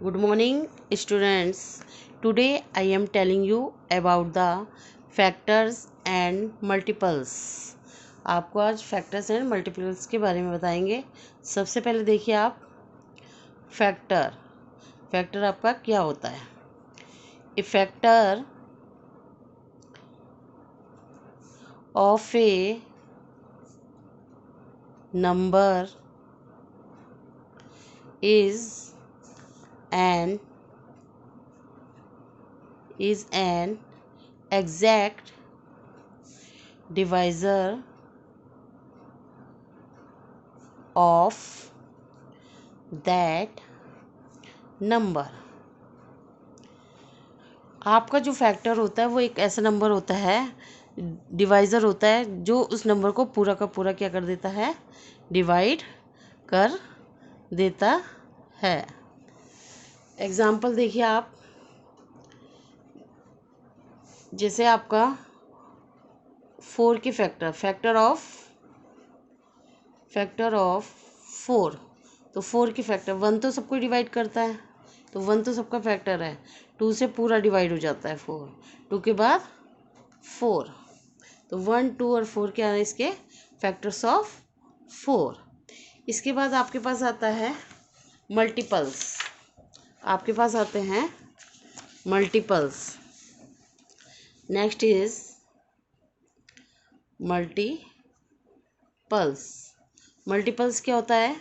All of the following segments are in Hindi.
Good morning, students. Today I am telling you about the factors and multiples. आपको आज फैक्टर्स एंड मल्टीपल्स के बारे में बताएंगे। सबसे पहले देखिए आप फैक्टर आपका क्या होता है। A factor of a number is an exact divisor of that number। आपका जो फैक्टर होता है वो एक ऐसा नंबर होता है, डिवाइज़र होता है, जो उस नंबर को पूरा का पूरा क्या कर देता है, डिवाइड कर देता है। एग्ज़ाम्पल देखिए आप, जैसे आपका 4 की फैक्टर ऑफ 4, तो 4 की फैक्टर 1 तो सबको डिवाइड करता है, तो 1 तो सबका फैक्टर है। 2 से पूरा डिवाइड हो जाता है 4, 2 के बाद 4, तो 1, 2 और 4 क्या है इसके फैक्टर्स ऑफ 4। इसके बाद आपके पास आता है मल्टीपल्स। आपके पास आते हैं मल्टीपल्स। नेक्स्ट इज मल्टीपल्स क्या होता है?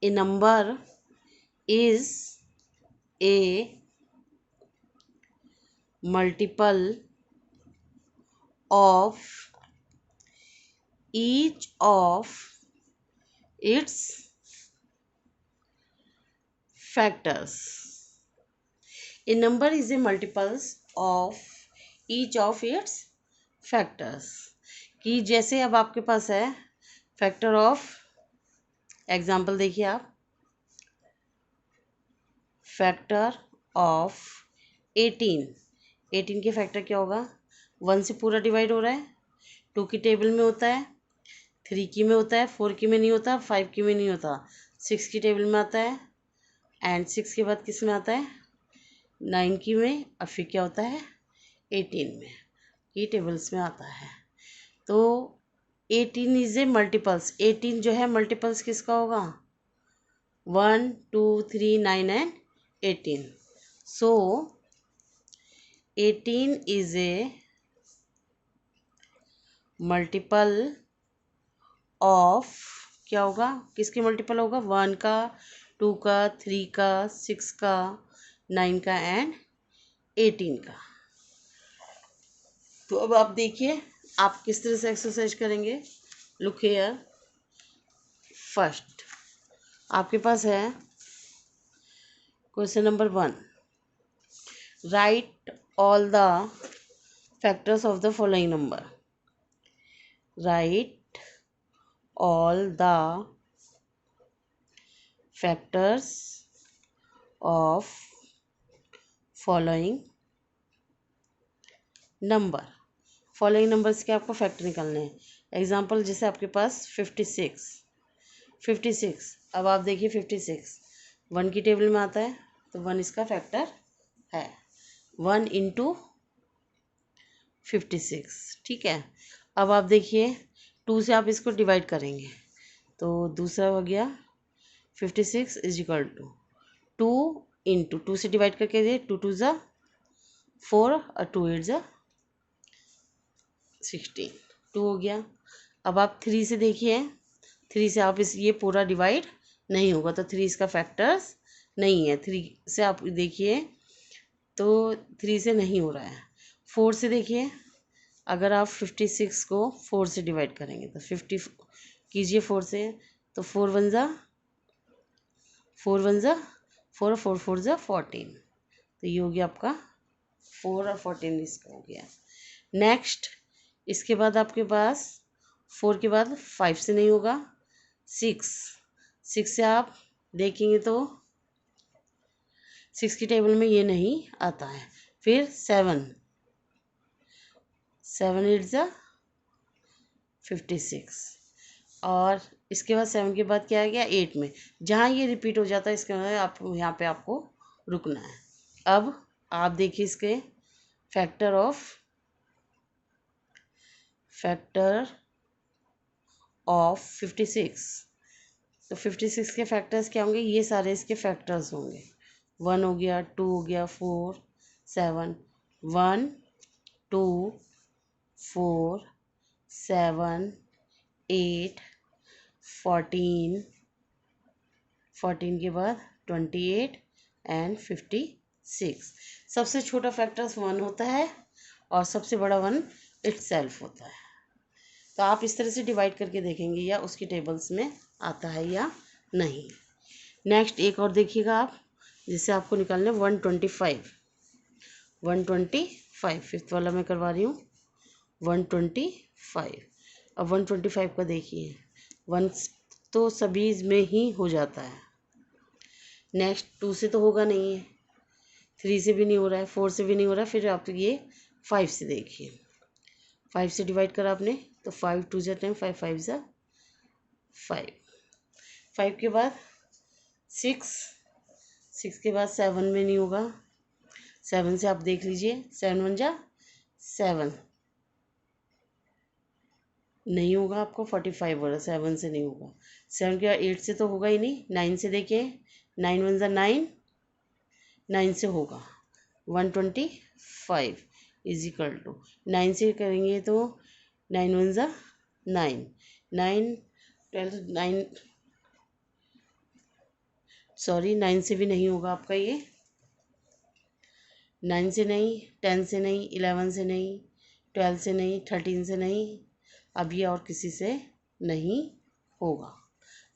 A number is a multiple of each of its factors. A number is a multiples of each of its factors. कि जैसे अब आपके पास है फैक्टर ऑफ, एग्जाम्पल देखिए आप, फैक्टर ऑफ 18 के फैक्टर क्या होगा? 1 से पूरा डिवाइड हो रहा है, 2 की टेबल में होता है, 3 की में होता है, 4 की में नहीं होता, 5 की में नहीं होता, 6 की टेबल में आता है, एंड 6 के बाद किस में आता है? 9 की में, और फिर क्या होता है? 18 में, ये टेबल्स में आता है। तो 18 इज ए मल्टीपल्स। 18 जो है मल्टीपल्स किसका होगा? 1, 2, 3, 9 and 18। So 18 is a multiple of, क्या होगा, किसके मल्टीपल होगा? 1 का, 2 का, 3 का, 6 का, 9 का एंड 18 का। तो अब आप देखिए आप किस तरह से एक्सरसाइज करेंगे। लुक हियर, फर्स्ट आपके पास है question number 1, right all the factors of the following number. Right all the factors of following number. Following numbers के आपको फैक्टर निकालने हैं। एग्जाम्पल जैसे आपके पास 56। अब आप देखिए 56 1 की टेबल में आता है, तो 1 इसका फैक्टर है, 1 इंटू 56, ठीक है। अब आप देखिए 2 से आप इसको डिवाइड करेंगे, तो दूसरा हो गया 56 इज इक्वल टू 2 इंटू 2 से डिवाइड करके दे, 2 2 ज़ा 4 और 2 8 ज़ा 16, 2 हो गया। अब आप 3 से देखिए, 3 से आप ये पूरा डिवाइड नहीं होगा, तो 3 इसका फैक्टर्स नहीं है। 3 से आप देखिए तो 3 से नहीं हो रहा है। 4 से देखिए, अगर आप 56 को 4 से डिवाइड करेंगे तो 50 कीजिए 4 से, तो 4 1 ज़ा 4 4 4 4 ज़ा 14, तो ये हो गया आपका 4 और 14 इसका हो गया। नेक्स्ट इसके बाद आपके पास 4 के बाद 5 से नहीं होगा, 6 से आप देखेंगे तो 6 की टेबल में ये नहीं आता है। फिर 7 8 ज़ा 56, और इसके बाद 7 के बाद क्या आ गया? 8 में। जहाँ ये रिपीट हो जाता है इसके बाद आप यहाँ पे आपको रुकना है। अब आप देखिए इसके फैक्टर ऑफ 56। तो 56 के फैक्टर्स क्या होंगे, ये सारे इसके फैक्टर्स होंगे। 1 हो गया, 2 हो गया, 4 7 1 2 4 7 8 14 14 के बाद 28 एंड 56। सबसे छोटा फैक्टर्स 1 होता है और सबसे बड़ा 1 इटसेल्फ होता है। तो आप इस तरह से डिवाइड करके देखेंगे या उसकी टेबल्स में आता है या नहीं। नेक्स्ट एक और देखिएगा आप, जिससे आपको निकालना है 125। 125 फिफ्थ वाला मैं करवा रही हूँ। 125। अब 125 का देखिए, 1 तो सभी में ही हो जाता है। नेक्स्ट 2 से तो होगा नहीं है, 3 से भी नहीं हो रहा है, 4 से भी नहीं हो रहा है। फिर आप ये 5 से देखिए, 5 से डिवाइड करा आपने तो 5 2 जा 10, 5 5 जा 5। 5 के बाद 6, 6 के बाद 7 में नहीं होगा। 7 से आप देख लीजिए, 7 1 जा 7 नहीं होगा आपको। 45 हो रहा, 7 से नहीं होगा। 7 के बाद 8 से तो होगा ही नहीं। 9 से देखिए, 9 1 जा 9, 9 से होगा। 125 इज इक्वल टू 9 से करेंगे तो 9 1 जा 9, 9 12 9, सॉरी 9 से भी नहीं होगा आपका ये। 9 से नहीं, 10 से नहीं, 11 से नहीं, 12 से नहीं, 13 से नहीं, अब ये और किसी से नहीं होगा।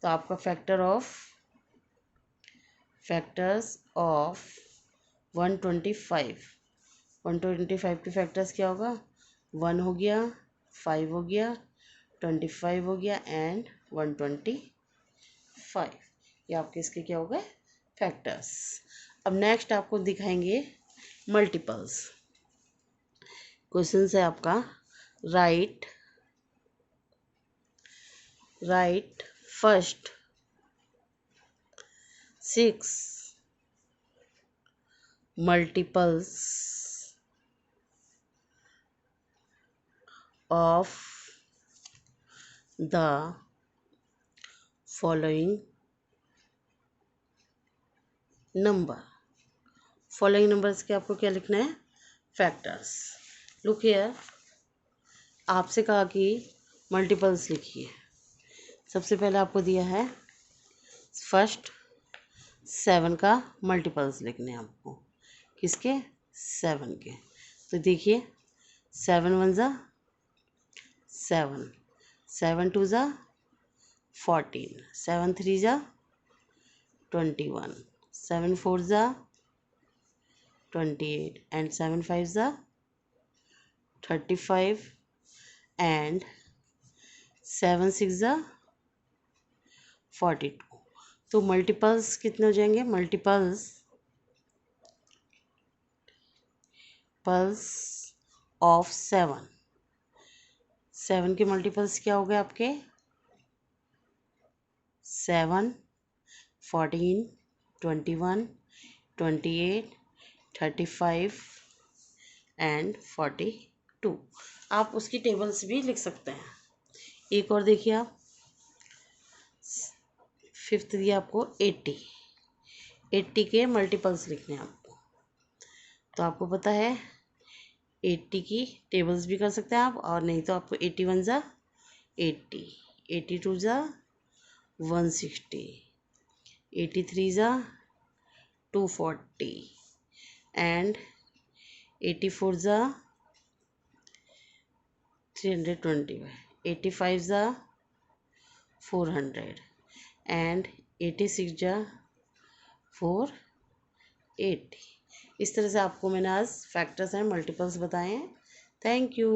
तो आपका फैक्टर्स ऑफ 125 के फैक्टर्स क्या होगा, 1 हो गया, 5 हो गया, 25 हो गया एंड 125। ये आपके इसके क्या हो गए फैक्टर्स। अब नेक्स्ट आपको दिखाएंगे मल्टीपल्स। क्वेश्चन है आपका, right first 6 multiples of the following number। Following numbers के आपको क्या लिखना है, फैक्टर्स। लुक हियर, आपसे कहा कि मल्टीपल्स लिखिए। सबसे पहले आपको दिया है फर्स्ट 7 का मल्टीपल्स लिखने हैं आपको। किसके, 7 के। तो देखिए 7 1 जा 7, 7 2 जा 14, 7 3 जा 21, 7 4 जा 28 and 7 5 जा 35 and 7 6 जा 42। तो मल्टीपल्स कितने हो जाएंगे, मल्टीपल्स ऑफ 7 के मल्टीपल्स क्या हो गए आपके, 7 14 21 28 35 एंड 42। आप उसकी टेबल्स भी लिख सकते हैं। एक और देखिए आप, फिफ्थ दिया आपको 80 के मल्टीपल्स लिखने हैं आपको। तो आपको पता है 80 की टेबल्स भी कर सकते हैं आप, और नहीं तो आपको 81 जा 80, 82 जा 160, 83 जा 240 एंड 84 जा 325, 85 जा 400 एंड 86 जा 480। इस तरह से आपको मैंने आज फैक्टर्स एंड मल्टीपल्स बताए हैं। Thank you.